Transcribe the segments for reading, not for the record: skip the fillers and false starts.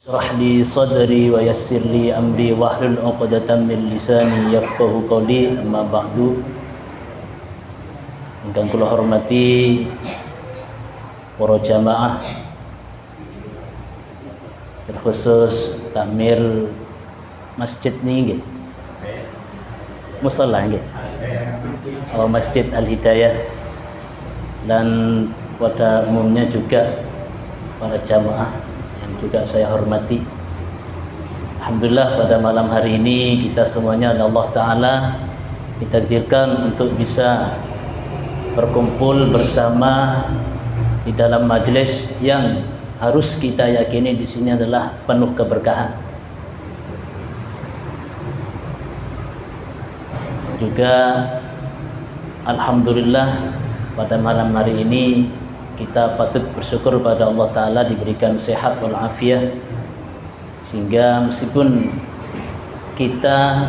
Shrah li sadri wa yassir li amri wahlul 'uqdatam min lisani yafqahu qawli. Amma ba'du. Ingkang kula hormati para jamaah, terkhusus takmir masjid niki nggih. Musala nggih. Masjid Al-Hidayah, dan pada umumnya juga para jamaah yang juga saya hormati. Alhamdulillah pada malam hari ini kita semuanya oleh Allah Ta'ala ditakdirkan untuk bisa berkumpul bersama di dalam majelis yang harus kita yakini di sini adalah penuh keberkahan. Juga alhamdulillah pada malam hari ini kita patut bersyukur pada Allah Ta'ala diberikan sehat walafiat, sehingga meskipun kita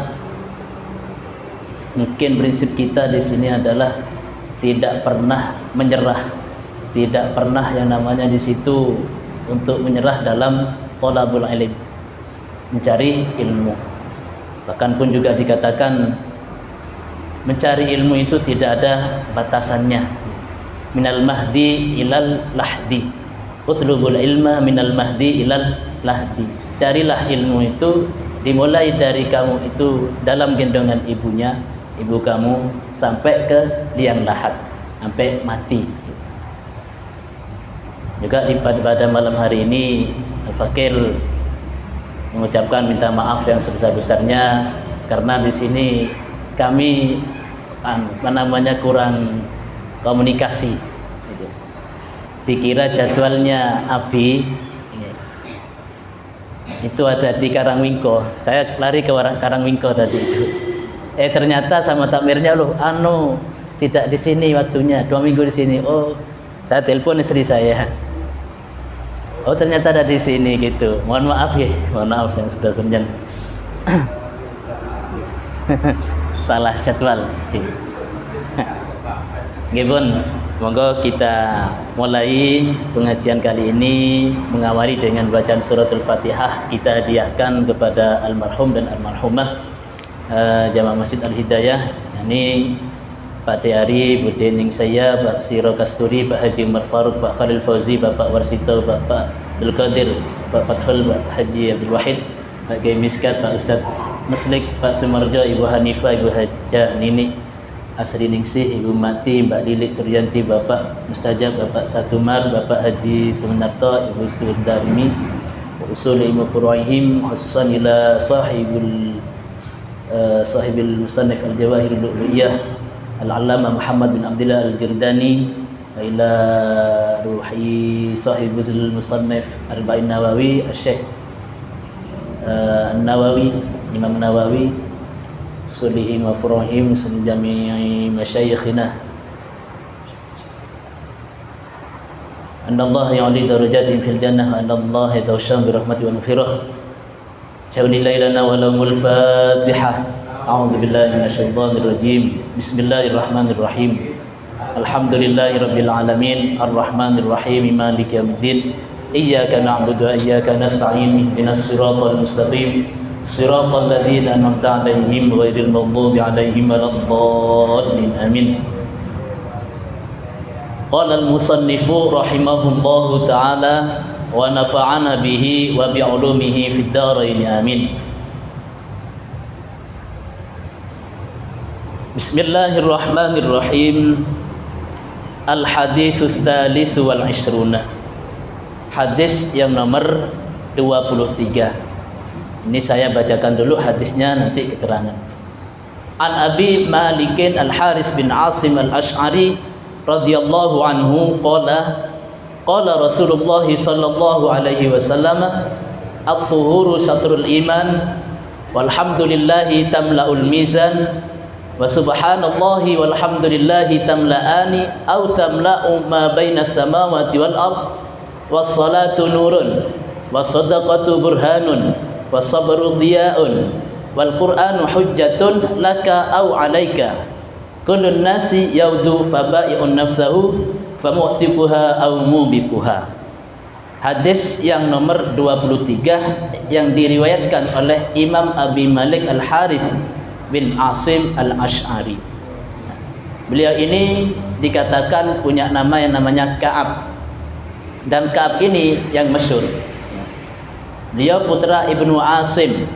mungkin prinsip kita di sini adalah tidak pernah menyerah, tidak pernah yang namanya di situ untuk menyerah dalam thalabul ilm, mencari ilmu. Bahkan pun juga dikatakan mencari ilmu itu tidak ada batasannya. Minal mahdi ilal lahdi, utlubul ilma minal mahdi ilal lahdi. Carilah ilmu itu dimulai dari kamu itu dalam gendongan ibunya, ibu kamu, sampai ke liang lahat, sampai mati. Juga pada malam hari ini Al-Fakir mengucapkan minta maaf yang sebesar-besarnya karena di sini kami kurang komunikasi. Dikira jadwalnya Abi itu ada di Karangwingko, saya lari ke Karangwingko tadi itu. Ternyata sama takmirnya tidak di sini waktunya, 2 minggu di sini. Saya telepon istri saya. Ternyata ada di sini gitu. Mohon maaf ya, mohon maaf yang sudah senjan. Salah jadwal. Gibon, monggo kita mulai pengajian kali ini mengawali dengan bacaan suratul Fatihah. Kita hadiahkan kepada almarhum dan almarhumah Jamaah Masjid Al-Hidayah, ini Pak Tiari, Bu Dening saya, Pak Siro Kasturi, Pak Haji Umar Faruk, Pak Khalil Fauzi, Bapak Warsito, Bapak Abdul Qadir, Pak Fathul, Pak Haji Abdul Wahid, Pak Kiai Miskat, Pak Ustadz Muslik, Pak Sumarjo, Ibu Hanifah, Ibu Hajah Nini Asri Ningsih, Ibu Mati, Mbak Lilik Suryanti, Bapak Mustajab, Bapak Satumar, Bapak Haji Sumenarto, Ibu Sudarmi, usul ilmu furu'ihim, khususan ila sahibil musannif al-jawahir al-lu'liyah al-allama Muhammad bin Abdullah al-Girdani, wa ila ruhi sahibul musannif arba'in nawawi al-syekh an-Nawawi, Imam Nawawi, sulihim wa furuhim, jami'i masyayikhina. Anna Allah ya'li darajatin fil jannah, anna Allah yatawashsham bi rahmati wa nufirah. Syawli lailana wa lahumul fatihah. A'udzu billahi minasyaitonir rajim. Bismillahirrahmanirrahim. Alhamdulillahi rabbil alamin, arrahmanir rahim, maliki yaumiddin. Iyyaka na'budu wa iyyaka nasta'in. Ihdinas siratal mustaqim. Siratal ladzina an'amta 'alaihim ghairil maghdubi 'alaihim waladdallin. Amin. Qala al-musannifu rahimahullahu ta'ala wa nafa'ana bihi wa bi'ulumihi fid dharain. Amin. Bismillahirrahmanirrahim. Al-haditsus tsalits wal 'ishruna. Hadis yang nomor 23. Ini saya bacakan dulu hadisnya, nanti keterangan. An Abi Malikin Al-Haris bin Asim Al-Ash'ari radhiyallahu anhu qala Rasulullah sallallahu alaihi wasallam, at-tuhuru syatrul iman, walhamdulillahi tamla'ul mizan, wa subhanallahi walhamdulillahi tamla'ani aw tamla'u ma bainas samawati wal ard, was salatu nurun, was sadaqatu burhanun, wasabru diya'un, wal qur'anu hujjatun laka aw alaika, kullun nasi yaudu faba'i'un nafsahu famu'tiquha aw mubiquha. hadis yang nomor 23 yang diriwayatkan oleh Imam Abi Malik Al-Harith bin Asim Al-Ash'ari. Beliau ini dikatakan punya nama yang namanya Ka'ab, dan Ka'ab ini yang masyhur. Beliau putra Ibnu Asim.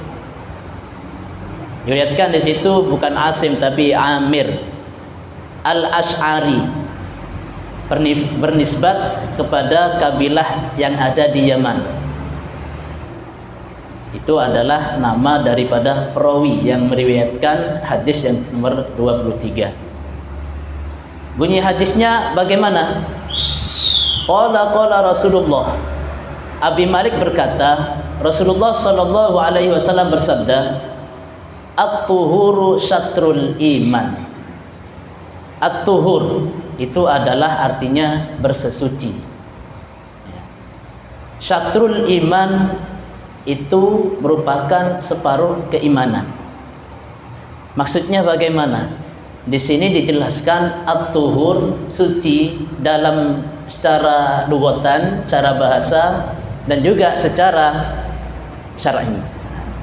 Diriwayatkan di situ bukan Asim tapi Amir Al-Ash'ari, bernisbat kepada kabilah yang ada di Yaman. Itu adalah nama daripada perawi yang meriwayatkan hadis yang nomor 23. Bunyi hadisnya bagaimana? Qala Rasulullah. Abi Malik berkata, Rasulullah sallallahu alaihi wasallam bersabda, "At-tuhuru syatrul iman." At-tuhur itu adalah artinya bersesuci. Syatrul iman itu merupakan separuh keimanan. Maksudnya bagaimana? Di sini dijelaskan at-tuhur, suci dalam secara lughatan, secara bahasa, dan juga secara syar'i.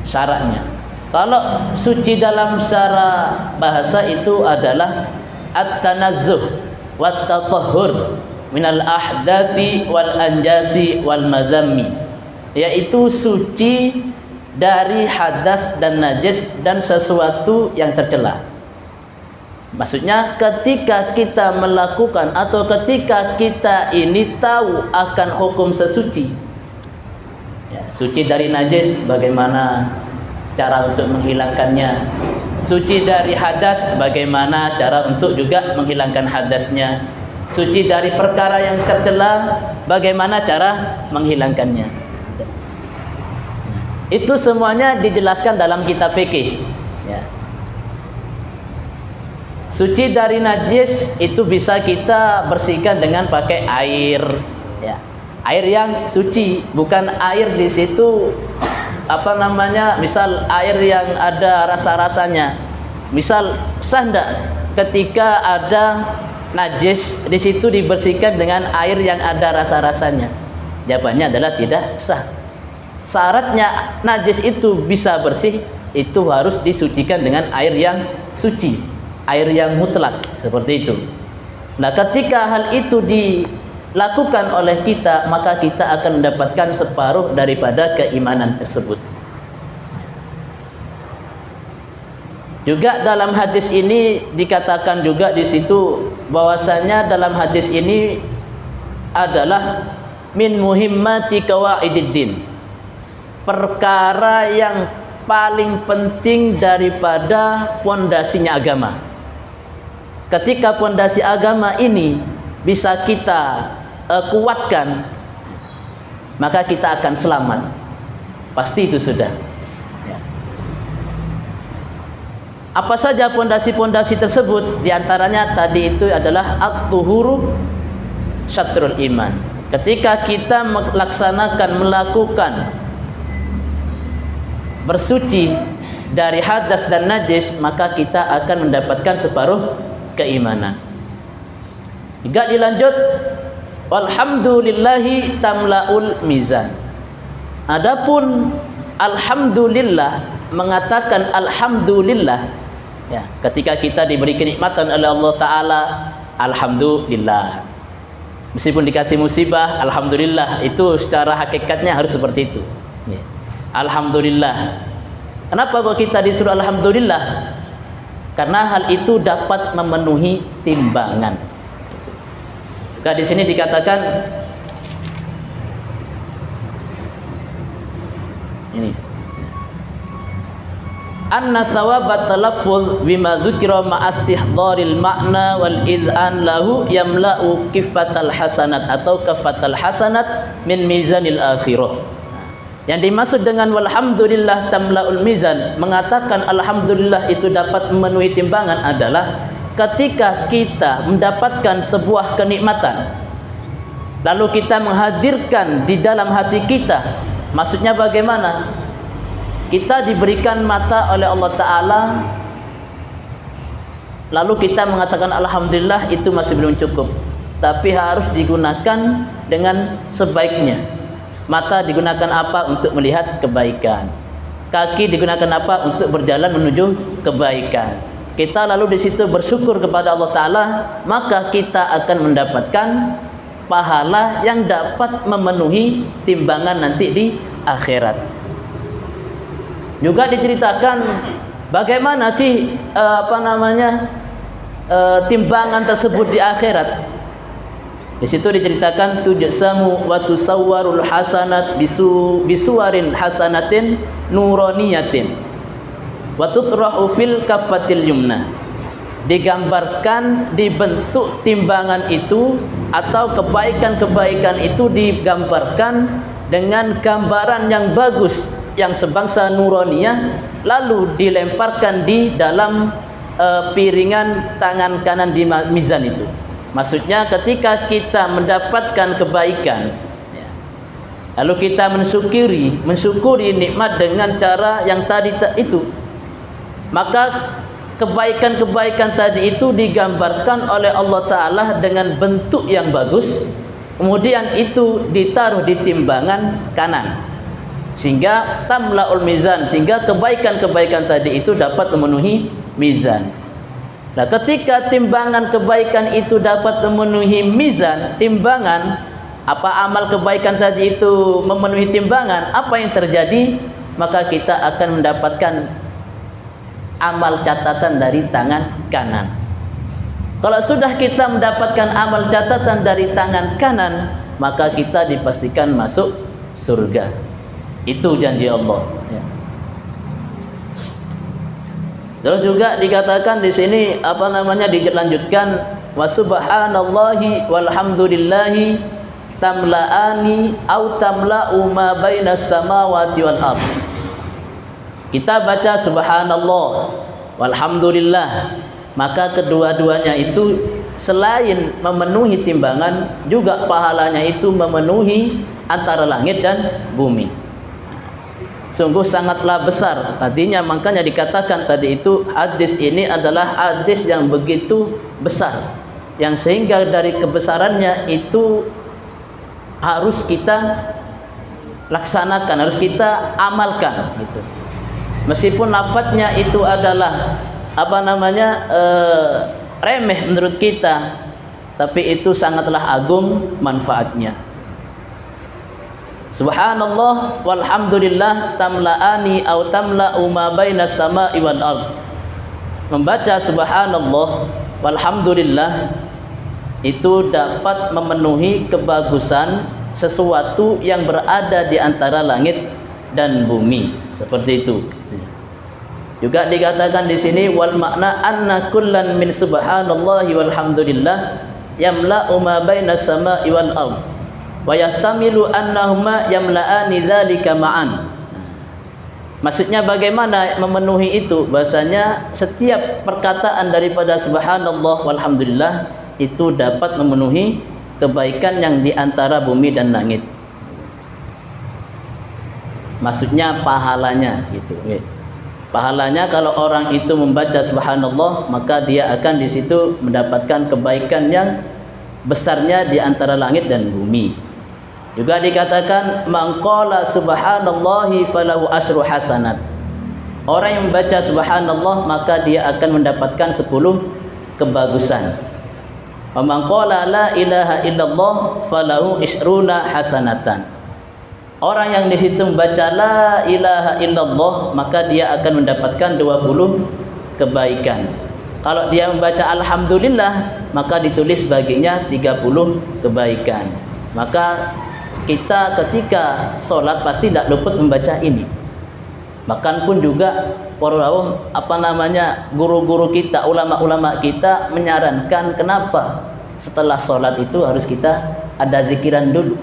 Syaratnya. Kalau suci dalam secara bahasa itu adalah at-tanazzuh wat tatahhur minal ahdathi wal anjasi wal madhammi, yaitu suci dari hadas dan najis dan sesuatu yang tercela. Maksudnya ketika kita melakukan atau ketika kita ini tahu akan hukum sesuci, ya, suci dari najis bagaimana cara untuk menghilangkannya, suci dari hadas bagaimana cara untuk juga menghilangkan hadasnya, suci dari perkara yang tercela bagaimana cara menghilangkannya. Itu semuanya dijelaskan dalam kitab fikih, ya. Suci dari najis itu bisa kita bersihkan dengan pakai air, ya. Air yang suci, bukan air di situ misal air yang ada rasa-rasanya. Misal sah enggak ketika ada najis di situ dibersihkan dengan air yang ada rasa-rasanya? Jawabannya adalah tidak sah. Syaratnya najis itu bisa bersih, itu harus disucikan dengan air yang suci, air yang mutlak, seperti itu. Nah, ketika hal itu dilakukan oleh kita, maka kita akan mendapatkan separuh daripada keimanan tersebut. Juga dalam hadis ini dikatakan juga di situ bahwasanya dalam hadis ini adalah min muhimmati qawaididdin, perkara yang paling penting daripada pondasinya agama. Ketika pondasi agama ini bisa kita kuatkan, maka kita akan selamat. Pasti itu sudah. Ya. Apa saja pondasi-pondasi tersebut? Di antaranya tadi itu adalah at-tuhuru syatrul iman. Ketika kita melakukan bersuci dari hadas dan najis, maka kita akan mendapatkan separuh keimanan. Juga dilanjut, walhamdulillahi tamlaul mizan. Adapun alhamdulillah, mengatakan alhamdulillah, ya, ketika kita diberi kenikmatan oleh Allah Ta'ala, alhamdulillah. Meskipun dikasih musibah, alhamdulillah, itu secara hakikatnya harus seperti itu, ya. Alhamdulillah. Kenapa kok kita disuruh alhamdulillah? Karena hal itu dapat memenuhi timbangan. Juga di sini dikatakan ini, anna thawabat talaffuz bima dzukira ma'astihdharil makna wal idhan lahu yamla'u kiffatal hasanat atau kaffatal hasanat min mizanil akhirah. Yang dimaksud dengan walhamdulillah tamla'ul mizan, mengatakan alhamdulillah itu dapat memenuhi timbangan, adalah ketika kita mendapatkan sebuah kenikmatan lalu kita menghadirkan di dalam hati kita. Maksudnya bagaimana? Kita diberikan mata oleh Allah Ta'ala, lalu kita mengatakan alhamdulillah, itu masih belum cukup, tapi harus digunakan dengan sebaiknya. Mata digunakan apa? Untuk melihat kebaikan. Kaki digunakan apa? Untuk berjalan menuju kebaikan. Kita lalu di situ bersyukur kepada Allah Ta'ala, maka kita akan mendapatkan pahala yang dapat memenuhi timbangan nanti di akhirat. Juga diceritakan bagaimana sih timbangan tersebut di akhirat. Di situ diceritakan tujsamu wa tusawwarul hasanat bisuwarin hasanatin nuraniyatin wa tutrahu fil kaffatil yumna. Digambarkan, dibentuk timbangan itu atau kebaikan-kebaikan itu digambarkan dengan gambaran yang bagus yang sebangsa nuraniyah, lalu dilemparkan di dalam piringan tangan kanan di mizan itu. Maksudnya ketika kita mendapatkan kebaikan, lalu kita mensyukuri nikmat dengan cara yang tadi itu, maka kebaikan-kebaikan tadi itu digambarkan oleh Allah Ta'ala dengan bentuk yang bagus, kemudian itu ditaruh di timbangan kanan, sehingga tamla'ul mizan, sehingga kebaikan-kebaikan tadi itu dapat memenuhi mizan. Nah, ketika timbangan kebaikan itu dapat memenuhi mizan, timbangan, apa amal kebaikan tadi itu memenuhi timbangan, apa yang terjadi? Maka kita akan mendapatkan amal catatan dari tangan kanan. Kalau sudah kita mendapatkan amal catatan dari tangan kanan, maka kita dipastikan masuk surga. Itu janji Allah. Ya. Terus juga dikatakan di sini dilanjutkan wa subhanallahi walhamdulillahi tamla'ani au tamla'u ma bainas samawati wal ardh. Kita baca subhanallah walhamdulillah, maka kedua-duanya itu selain memenuhi timbangan, juga pahalanya itu memenuhi antara langit dan bumi. Sungguh sangatlah besar. Artinya makanya dikatakan tadi itu hadis ini adalah hadis yang begitu besar, yang sehingga dari kebesarannya itu harus kita laksanakan, harus kita amalkan gitu. Meskipun lafadznya itu adalah remeh menurut kita, tapi itu sangatlah agung manfaatnya. Subhanallah walhamdulillah tamla'ani au tamla'u ma bainas sama'i wal ardh. Membaca subhanallah walhamdulillah itu dapat memenuhi kebagusan sesuatu yang berada di antara langit dan bumi. Seperti itu. Juga dikatakan di sini wal makna anna kullan min subhanallahi walhamdulillah yamla'u ma bainas sama'i wal ardh wa yahtamilu annahuma yamla'ani dzalika ma'an. Maksudnya bagaimana memenuhi itu? Bahasanya setiap perkataan daripada subhanallah walhamdulillah itu dapat memenuhi kebaikan yang di antara bumi dan langit. Maksudnya pahalanya gitu. Pahalanya kalau orang itu membaca subhanallah, maka dia akan di situ mendapatkan kebaikan yang besarnya di antara langit dan bumi. Juga dikatakan man qala subhanallahi falahu asyru hasanat. Orang yang membaca subhanallah maka dia akan mendapatkan 10 kebagusan. Wa man qala la ilaha illallah falahu isruna hasanatan. Orang yang di situ membaca la ilaha illallah maka dia akan mendapatkan 20 kebaikan. Kalau dia membaca alhamdulillah maka ditulis baginya 30 kebaikan. Maka kita ketika sholat pasti tidak luput membaca ini. Bahkan pun juga guru-guru kita, ulama-ulama kita menyarankan kenapa setelah sholat itu harus kita ada zikiran dulu,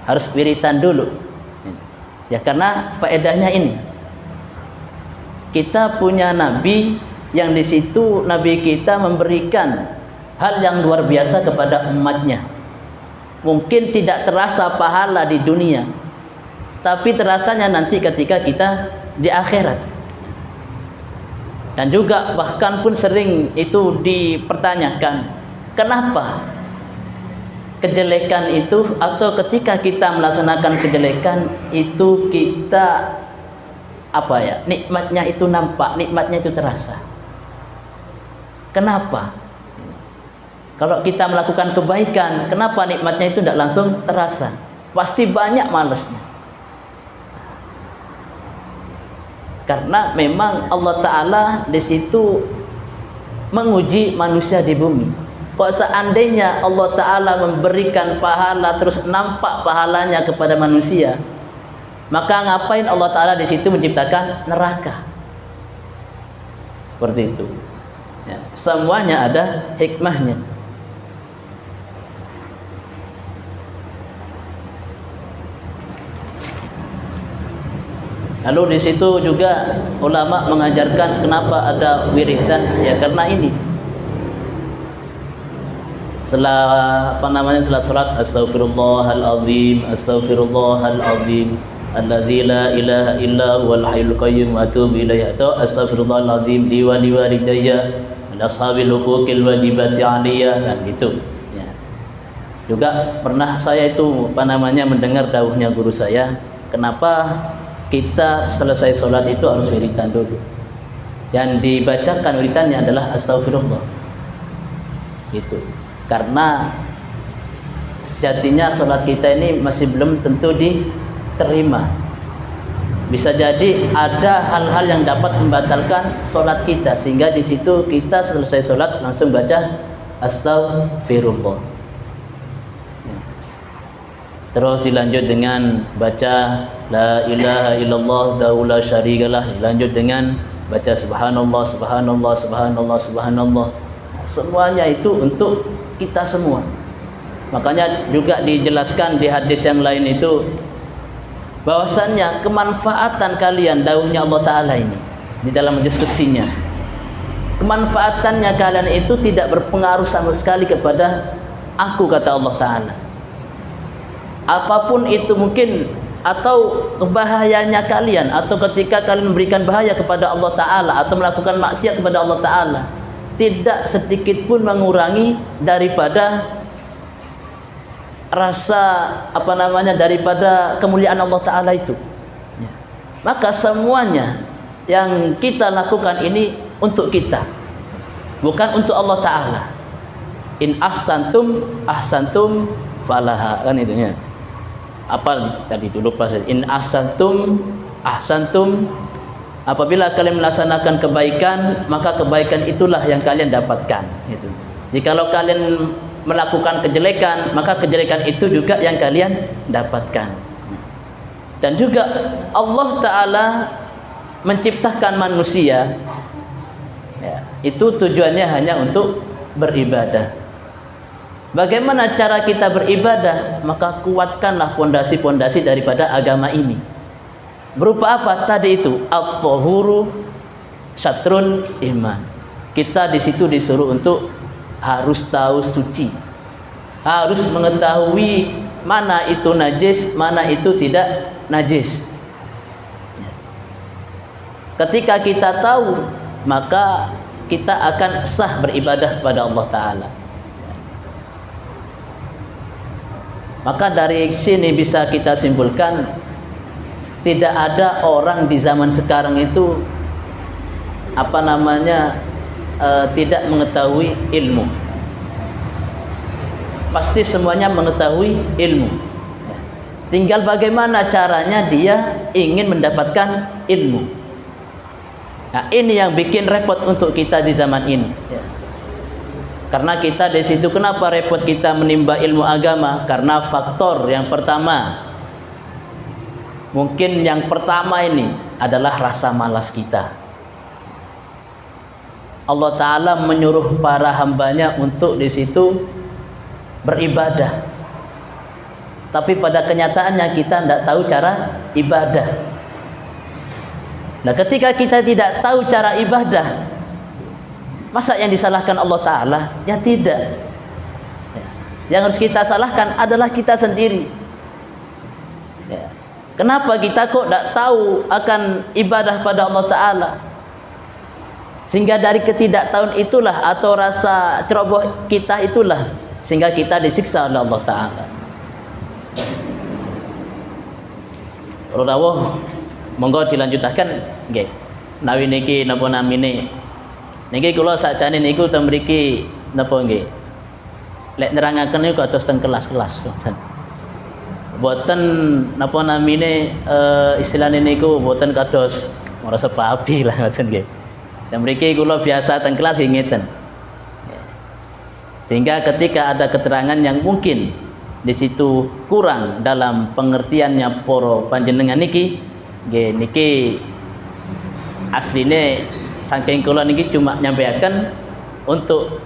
harus wiritan dulu. Ya karena faedahnya ini. Kita punya nabi yang di situ nabi kita memberikan hal yang luar biasa kepada umatnya. Mungkin tidak terasa pahala di dunia, tapi terasanya nanti ketika kita di akhirat. Dan juga bahkan pun sering itu dipertanyakan, kenapa kejelekan itu, atau ketika kita melaksanakan kejelekan itu kita nikmatnya itu nampak, nikmatnya itu terasa. Kenapa? Kalau kita melakukan kebaikan, kenapa nikmatnya itu tidak langsung terasa? Pasti banyak malesnya. Karena memang Allah Ta'ala di situ menguji manusia di bumi. Kalau seandainya Allah Ta'ala memberikan pahala terus nampak pahalanya kepada manusia, maka ngapain Allah Ta'ala di situ menciptakan neraka? Seperti itu. Ya, semuanya ada hikmahnya. Lalu di situ juga ulama mengajarkan kenapa ada wiridan, ya karena ini. Setelah setelah salat astaghfirullahalazim, astaghfirullahalazim, alladzi la ilaha illa huwal hayyul qayyum wa atubu ilaihi, atau astaghfirullahalazim li wa liwalidayya min ashabil huquqil wajibati 'alayya, kan gitu. Ya. Juga pernah saya itu mendengar dawuhnya guru saya, kenapa kita selesai sholat itu harus wiridan dulu. Yang dibacakan wiridannya adalah astagfirullah. Gitu. Karena sejatinya sholat kita ini masih belum tentu diterima. Bisa jadi ada hal-hal yang dapat membatalkan sholat kita, sehingga di situ kita selesai sholat langsung baca astagfirullah. Terus dilanjut dengan baca la ilaha illallah la syarikalah, dilanjut dengan baca subhanallah subhanallah subhanallah subhanallah. Semuanya itu untuk kita semua. Makanya juga dijelaskan di hadis yang lain itu bahwasannya kemanfaatan kalian, dawuhnya Allah Ta'ala ini di dalam diskusinya, kemanfaatannya kalian itu tidak berpengaruh sama sekali kepada aku, kata Allah Ta'ala. Apapun itu mungkin, atau bahayanya kalian, atau ketika kalian memberikan bahaya kepada Allah Ta'ala atau melakukan maksiat kepada Allah Ta'ala, tidak sedikit pun mengurangi daripada rasa daripada kemuliaan Allah Ta'ala itu. Maka semuanya yang kita lakukan ini untuk kita, bukan untuk Allah Ta'ala. In ahsantum ahsantum falaha, kan itunya. Apa tadi itu lupa saya. In ahsantum ahsantum, apabila kalian melaksanakan kebaikan, maka kebaikan itulah yang kalian dapatkan. Gitu. Jikalau kalian melakukan kejelekan, maka kejelekan itu juga yang kalian dapatkan. Dan juga Allah Ta'ala menciptakan manusia, ya, itu tujuannya hanya untuk beribadah. Bagaimana cara kita beribadah? Maka kuatkanlah pondasi-pondasi daripada agama ini. Berupa apa? Tadi itu at-tahuru syatrul iman. Kita di situ disuruh untuk harus tahu suci, harus mengetahui mana itu najis, mana itu tidak najis. Ketika kita tahu, maka kita akan sah beribadah kepada Allah Ta'ala. Maka dari sini bisa kita simpulkan, tidak ada orang di zaman sekarang itu tidak mengetahui ilmu. Pasti semuanya mengetahui ilmu. Tinggal bagaimana caranya dia ingin mendapatkan ilmu. Nah, ini yang bikin repot untuk kita di zaman ini. Karena kita di situ, kenapa repot kita menimba ilmu agama? Karena faktor yang pertama, mungkin yang pertama ini adalah rasa malas kita. Allah Ta'ala menyuruh para hambanya untuk di situ beribadah, tapi pada kenyataannya kita tidak tahu cara ibadah. Nah, ketika kita tidak tahu cara ibadah, masa yang disalahkan Allah Ta'ala? Ya tidak. Yang harus kita salahkan adalah kita sendiri. Kenapa kita kok tidak tahu akan ibadah pada Allah Ta'ala? Sehingga dari ketidaktahuan itulah, atau rasa ceroboh kita itulah, sehingga kita disiksa oleh Allah Ta'ala. Rawuh monggo dilanjutaken nggih. Nawi niki napa namine? Niki kula sakjane niku teng mriki napa nggih? Lek nerangaken niku kados teng kelas-kelas. Boten napa namine istilahne niku boten kados merasa babi lah ngoten nggih. Dan mriki kula biasa teng kelas ngeten. Sehingga ketika ada keterangan yang mungkin di situ kurang dalam pengertiannya para panjenengan niki, nggih niki asline saking kula niki cuma nyampaikan untuk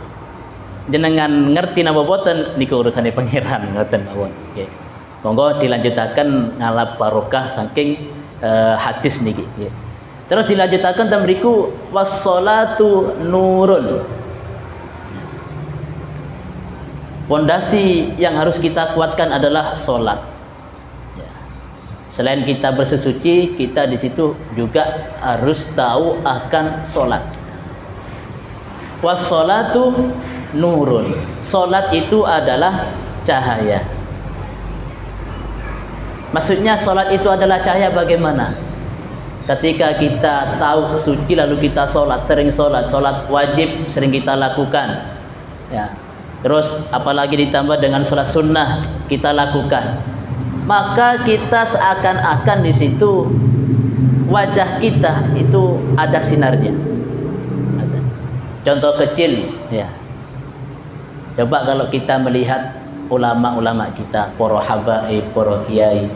jenengan ngerti napa boten niku urusane pangeran ngoten mawon. Nggih. Monggo dilanjutaken ngalap barokah saking hadis niki. Nggih. Terus dilanjutaken teng mriku was-shalatu nurun. Pondasi yang harus kita kuatkan adalah salat. Ya. Selain kita bersesuci, kita di situ juga harus tahu akan salat. Was-shalatu nurun. Salat itu adalah cahaya. Maksudnya salat itu adalah cahaya bagaimana? Ketika kita tahu suci lalu kita salat, sering salat wajib sering kita lakukan. Ya. Terus apalagi ditambah dengan salat sunnah kita lakukan. Maka kita seakan-akan di situ wajah kita itu ada sinarnya. Contoh kecil ya. Coba kalau kita melihat ulama-ulama kita, para habaib, para kiai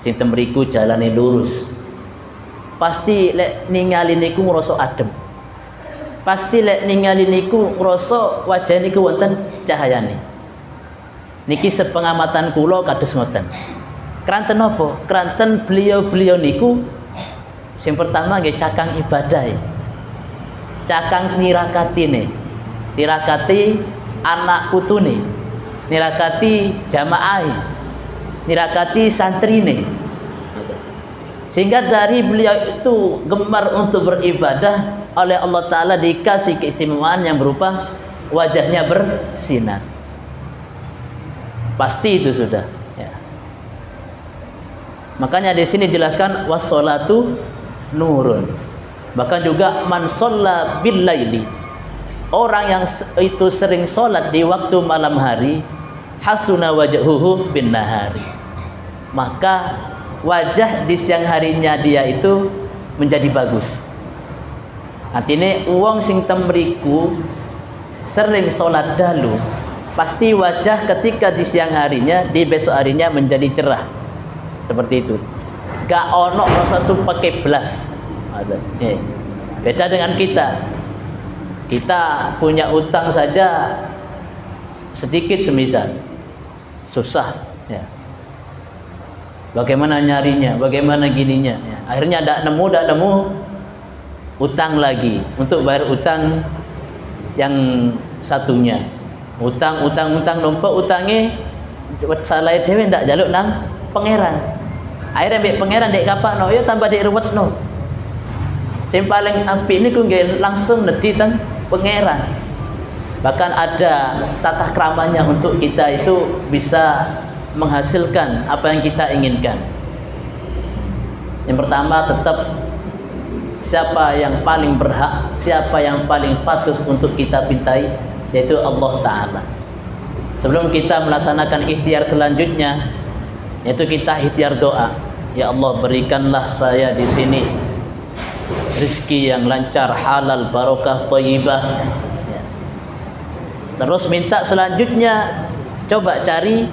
sing temriku jalane lurus. Pasti lek ningali niku ngrasa adem. Pasti lek ningali niku ngrasa wajah niku wonten cahayane. Niki sepengamatan kula kados ngoten. Kranten napa? Kranten beliau-beliau niku sing pertama nggih cakang ibadah. Cakang nirakatine. Nirakati anak putune. Nirakati jamaah. Nirakati santrine. Sehingga dari beliau itu gemar untuk beribadah, oleh Allah Ta'ala dikasih keistimewaan yang berupa wajahnya bersinar. Pasti itu sudah ya. Makanya di sini jelaskan was-shalatu nurun. Bahkan juga man shalla bil laili, orang yang itu sering sholat di waktu malam hari, hasuna wajhuhu bin nahari, maka wajah di siang harinya dia itu menjadi bagus. Artinya uang sing temriku sering sholat dalu, pasti wajah ketika di siang harinya, di besok harinya menjadi cerah. Seperti itu. Gak ono rasa pakai belas. Beda dengan kita. Kita punya utang saja sedikit semisal, susah ya. Bagaimana nyarinya, bagaimana gininya ya. Akhirnya tidak nemu utang lagi untuk bayar utang yang satunya. Utang numpuk utangnya salah dhewe ndak jaluk nang pangeran. Akhirnya mbek pangeran ndek kapakno ya tambah ndek ruwetno. Sing paling apik niku nggih langsung nedhi teng pangeran. Bahkan ada tata kramanya untuk kita itu bisa menghasilkan apa yang kita inginkan. Yang pertama, tetap siapa yang paling berhak, siapa yang paling patut untuk kita pintai, yaitu Allah Ta'ala. Sebelum kita melaksanakan ikhtiar selanjutnya, yaitu kita ikhtiar doa. Ya Allah, berikanlah saya di sini rezeki yang lancar, halal, barokah, thayyibah. Terus minta selanjutnya, coba cari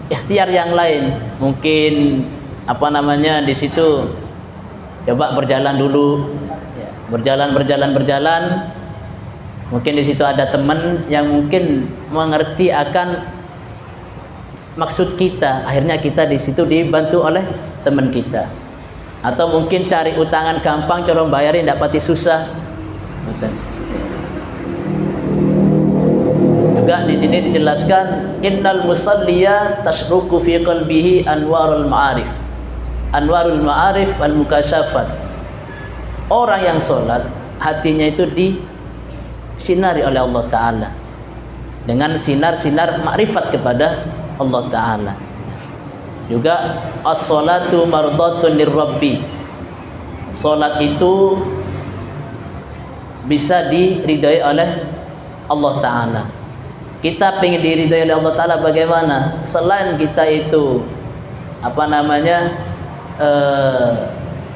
ikhtiar yang lain. Mungkin apa namanya di situ coba berjalan dulu, ya, berjalan. Mungkin di situ ada teman yang mungkin mengerti akan maksud kita. Akhirnya kita di situ dibantu oleh teman kita. Atau mungkin cari utangan gampang, cara bayarin tidak pati susah. Juga di sini dijelaskan innal musalliya tashruqu fi qalbihi anwarul ma'arif wal mukasyafat. Orang yang sholat hatinya itu disinari oleh Allah Ta'ala. dengan sinar-sinar makrifat kepada Allah Ta'ala. Juga as-salatu mardatun lirabbi, salat itu bisa diridhai oleh Allah Ta'ala. Kita pengen diridhai oleh Allah Ta'ala bagaimana? Selain kita itu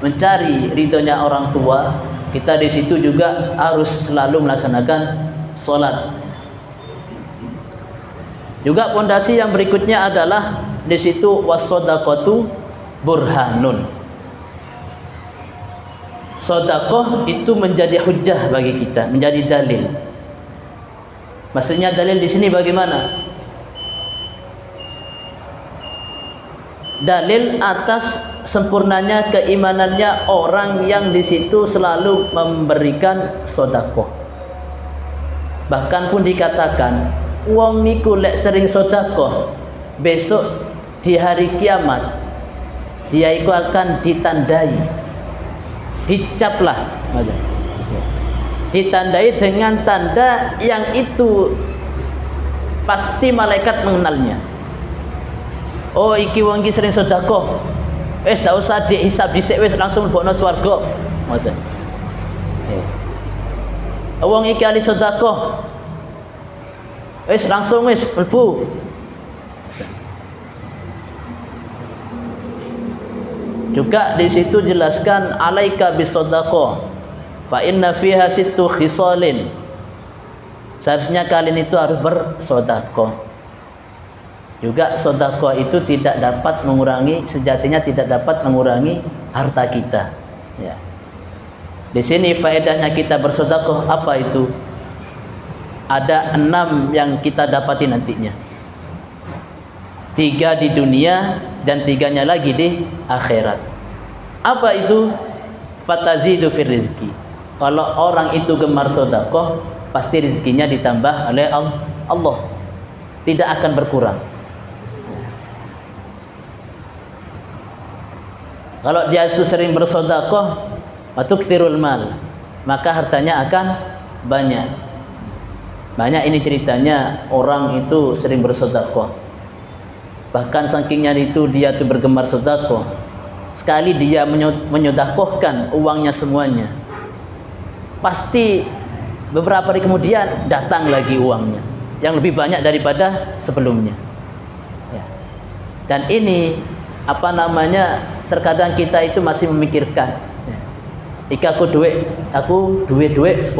mencari ridhonya orang tua, kita di situ juga harus selalu melaksanakan salat. Juga pondasi yang berikutnya adalah di situ was-shadaqatu burhanun. Sedekah itu menjadi hujjah bagi kita, menjadi dalil. Maksudnya dalil di sini bagaimana? Dalil atas sempurnanya keimanannya orang yang di situ selalu memberikan sedekah. Bahkan pun dikatakan, wong niku lek sering sedekah, besok di hari kiamat dia itu akan ditandai, dicaplah, ditandai dengan tanda yang itu pasti malaikat mengenalnya. Oh, iki wong iki sering sedekah, wis tak usah dihisab dhisik, wis langsung mlebokno swarga. Ngoten. Wong iki ahli sedekah, wis langsung wis mlebu. Juga di situ jelaskan alaika bisadaqah fa inna fiha sittu khisalin. Seharusnya kalian itu harus bersedekah. Juga sedekah itu tidak dapat mengurangi, sejatinya tidak dapat mengurangi harta kita. Ya. Di sini faedahnya kita bersedekah apa itu? Ada 6 yang kita dapati nantinya. 3 di dunia dan 3-nya lagi di akhirat. Apa itu? Fatazidu fir rizki. Kalau orang itu gemar sedekah, pasti rezekinya ditambah oleh Allah, tidak akan berkurang. Kalau dia itu sering bersedekah, watuktsirul mal, maka hartanya akan banyak. Banyak ini ceritanya orang itu sering bersedekah. Bahkan sakingnya itu dia tuh bergemar sedekah. Sekali dia menyedekahkan uangnya semuanya, pasti beberapa hari kemudian datang lagi uangnya yang lebih banyak daripada sebelumnya. Ya. Dan ini terkadang kita itu masih memikirkan, ya, iki aku duit 10.000.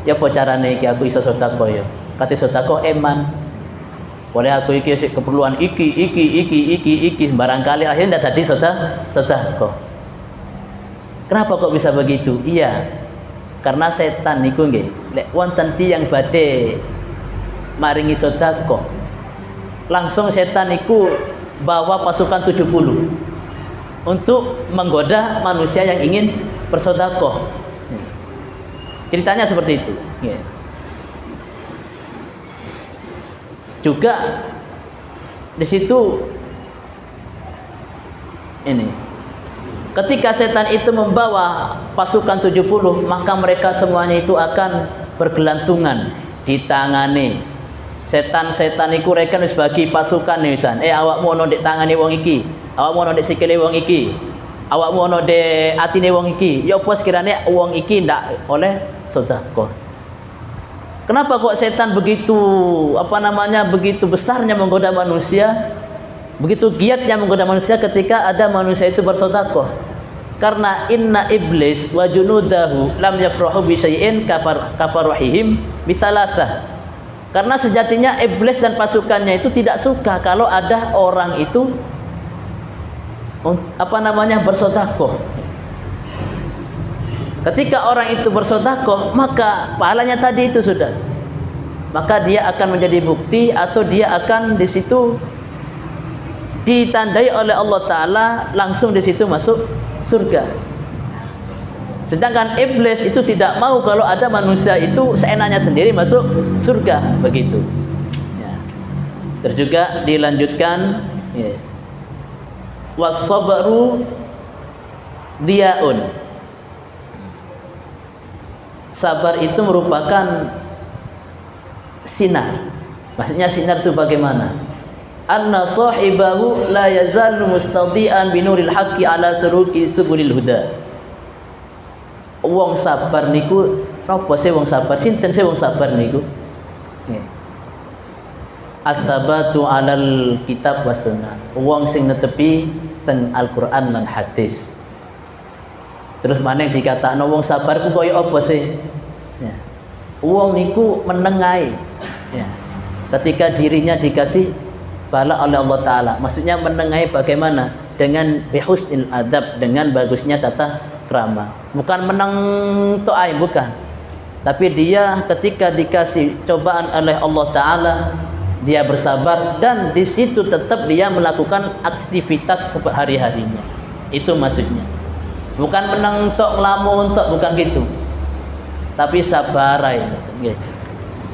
Ya apa carane iki aku iso sedekah ya? Kate sedekah eman. Boleh aku iki keperluan iki barangkali akhirnya tidak jadi sedekah. Kenapa kok bisa begitu? Iya, karena setan niku nggih lek wonten tiyang badhe maringi sedekah, langsung setan niku bawa pasukan 70 untuk menggoda manusia yang ingin bersedekah. Ceritanya seperti itu. Juga di situ ini, ketika setan itu membawa pasukan 70, maka mereka semuanya itu akan bergelantungan di tangane. Setan iku reken wis bagi pasukan nisan. Awakmu ono ndek tangane wong iki, awakmu ono ndek sikile wong iki, awakmu ono ndek atine wong iki. Ya apa sekirane wong iki ndak oleh sedekah. Kenapa kok setan begitu begitu besarnya menggoda manusia, begitu giatnya menggoda manusia ketika ada manusia itu bersedekah? Karena inna iblis wa junudahu lam yafrahu bi syai'in kafarahihim bisalasah. Karena sejatinya iblis dan pasukannya itu tidak suka kalau ada orang itu bersedekah. Ketika orang itu bersedekah, maka pahalanya tadi itu sudah, maka dia akan menjadi bukti atau dia akan di situ ditandai oleh Allah Ta'ala, langsung di situ masuk surga. Sedangkan iblis itu tidak mau kalau ada manusia itu seenaknya sendiri masuk surga, begitu. Ya. Terus juga dilanjutkan, ya, was-sabru diyaun. Sabar itu merupakan sinar. Maksudnya sinar itu bagaimana? Anna sahibahu la yazalu mustadian binuril haqqi ala suruki subulil huda. Wong sabar niku napa sih wong sabar? Sinten sih wong sabar niku? As-sabatu 'alal kitab was sunnah. Wong sing netepi teng Al-Qur'an lan hadis. Terus maneh dikatakno wong sabar ku koyo apa sih? Ya. Wong niku menengai. Ya. Ketika dirinya dikasih bala oleh Allah Ta'ala, maksudnya menengai bagaimana? Dengan bihusnil adab, dengan bagusnya tata krama. Bukan menang to'ai, bukan. Tapi dia ketika dikasih cobaan oleh Allah Ta'ala, dia bersabar dan di situ tetap dia melakukan aktivitas sehari-harinya. Itu maksudnya. Bukan menang tok ngelamun tok, bukan gitu. Tapi sabarai.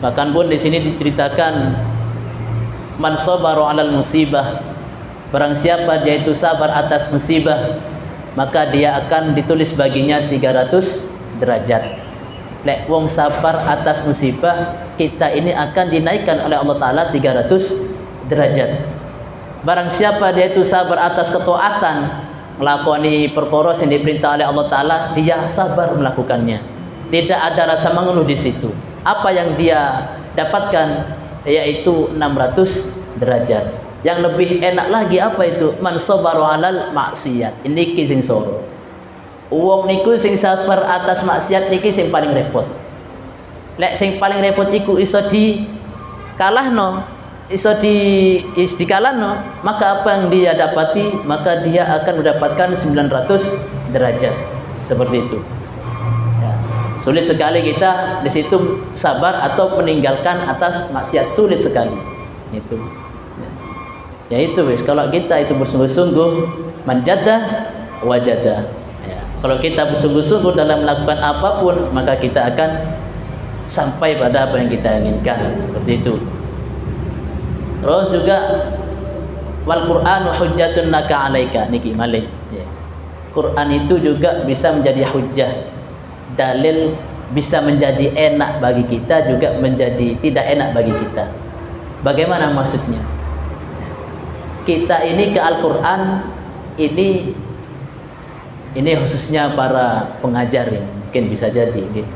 Bahkan pun di sini diceritakan man sabaru 'alal musibah, barang siapa dia itu sabar atas musibah, maka dia akan ditulis baginya 300 derajat. Lek wong sabar atas musibah, kita ini akan dinaikkan oleh Allah Ta'ala 300 derajat. Barang siapa dia itu sabar atas ketaatan, melakoni perkara yang diperintah oleh Allah Ta'ala, dia sabar melakukannya. Tidak ada rasa mengeluh di situ. Apa yang dia dapatkan yaitu 600 derajat. Yang lebih enak lagi apa itu? Man sabaru 'alal maksiat. Ini sing soro. Wong niku sing sabar atas maksiat niki sing paling repot. Lek sing paling repot iku iso di kalahno, iso dikalahno, maka apa yang dia dapati, maka dia akan mendapatkan 900 derajat. Seperti itu. Ya. Sulit sekali kita di situ sabar atau meninggalkan atas maksiat, sulit sekali. Itu. Ya itu wis, kalau kita itu bersungguh-sungguh manjada wajada. Kalau kita bersungguh-sungguh dalam melakukan apapun, maka kita akan sampai pada apa yang kita inginkan. Seperti itu. Terus juga wal Qur'anu hujjatun laka 'alaika niki malih. Quran itu juga bisa menjadi hujjah, dalil, bisa menjadi enak bagi kita, juga menjadi tidak enak bagi kita. Bagaimana maksudnya? Kita ini ke Al-Qur'an ini khususnya para pengajar ini, mungkin bisa jadi gitu.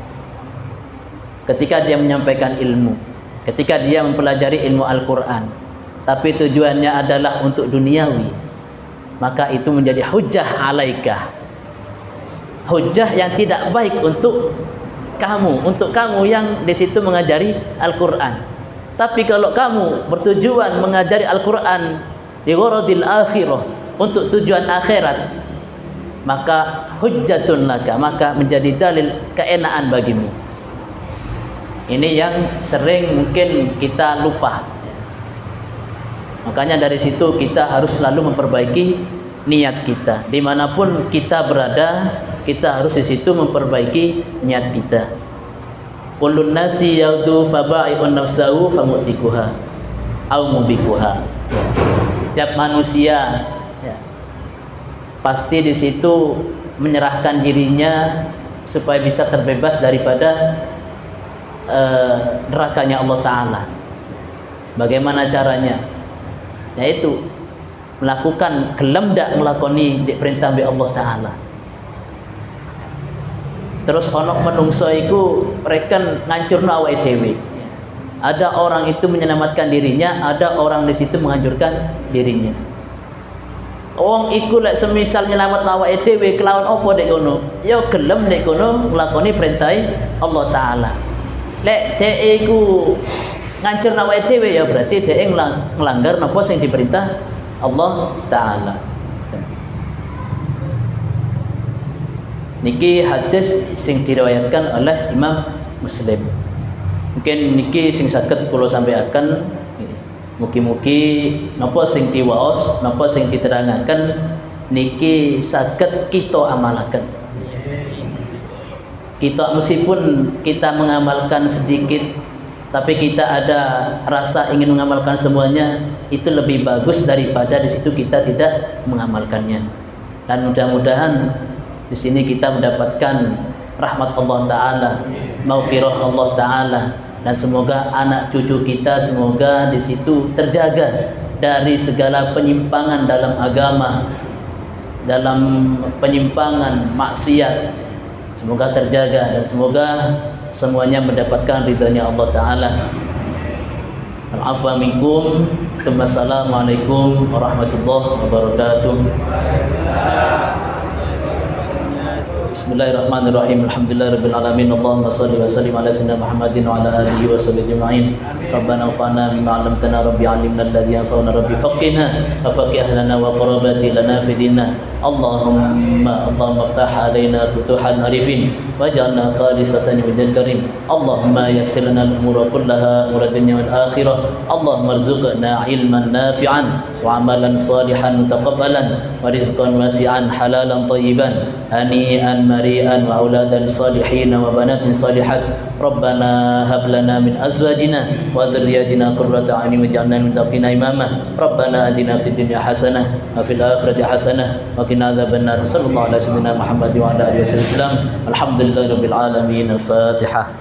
Ketika dia menyampaikan ilmu, ketika dia mempelajari ilmu Al-Quran, tapi tujuannya adalah untuk duniawi, maka itu menjadi hujjah alaikah, hujjah yang tidak baik untuk kamu yang di situ mengajari Al-Quran. Tapi kalau kamu bertujuan mengajari Al-Quran di gharadil akhirah, untuk tujuan akhirat, maka hujjatun laka, maka menjadi dalil keenaan bagimu. Ini yang sering mungkin kita lupa. Makanya dari situ kita harus selalu memperbaiki niat kita. Dimanapun kita berada, kita harus di situ memperbaiki niat kita. Kullun nasi yaudu faba'i'un nafsahu famutikuha au mubikuha. Setiap manusia pasti di situ menyerahkan dirinya supaya bisa terbebas daripada nerakanya Allah Ta'ala. Bagaimana caranya? Yaitu melakukan gelem dak melakoni perintah bi Allah Ta'ala. Terus ono menungso iku reken ngancurno awake dhewe. Ada orang itu menyelamatkan dirinya, ada orang di situ menghancurkan dirinya. Wong iku lek semisal nyelamet awake dhewe kelawan apa dek kono? Ya gelem dek kono nglakoni perintah Allah Ta'ala. Lek dhek iku ngancur awake dhewe ya berarti dhek nglanggar napa sing diperintah Allah Ta'ala. Niki hadis sing diriwayatkan oleh Imam Muslim. Mungkin niki sing saged kula sampaikan. Mugi-mugi napa sing diwaos, napa sing diterangaken niki saged kita amalaken. Kita meskipun kita mengamalkan sedikit, tapi kita ada rasa ingin mengamalkan semuanya, itu lebih bagus daripada di situ kita tidak mengamalkannya. Dan mudah-mudahan di sini kita mendapatkan rahmat Allah Ta'ala, maghfirah Allah Ta'ala, dan semoga anak cucu kita semoga di situ terjaga dari segala penyimpangan dalam agama, dalam penyimpangan maksiat, semoga terjaga dan semoga semuanya mendapatkan ridhonya Allah Ta'ala. Al-afwa minkum. Assalamualaikum warahmatullahi wabarakatuh. Bismillahirrahmanirrahim. Alhamdulillahirabbil alamin. Allahumma shalli wa sallim ala sayyidina Muhammadin wa ala alihi wa sahbihi ajma'in. Rabbana anfa'na bima 'allamtana rabbi 'allimna alladhi yanfa'una rabbi faqihna wa faqih lana wa qarabati lana fi dinna. Allahumma iftah alaina futuhal arifin waj'alna khalisatan wajhil karim. Allahumma yassir lana al-umura kullaha umur dunya wal akhirah. Allahumma arzuqna ilman nafi'an wa amalan salihan mutaqabbalan wa rizqan wasi'an halalan tayyiban hani'an mari'an wa auladan salihin wa banatin salihat. Rabbana hab lana min azwajina wa dhurriyyatina qurrata a'yun waj'alna lil muttaqina imama. Rabbana atina fid dunya hasanah wa fil akhirati hasanah wa qina adzabannar. Sallallahu alaihi wasallam Muhammad wa ala alihi wasallam. Alhamdulillahirabbil alamin. Al-Fatihah.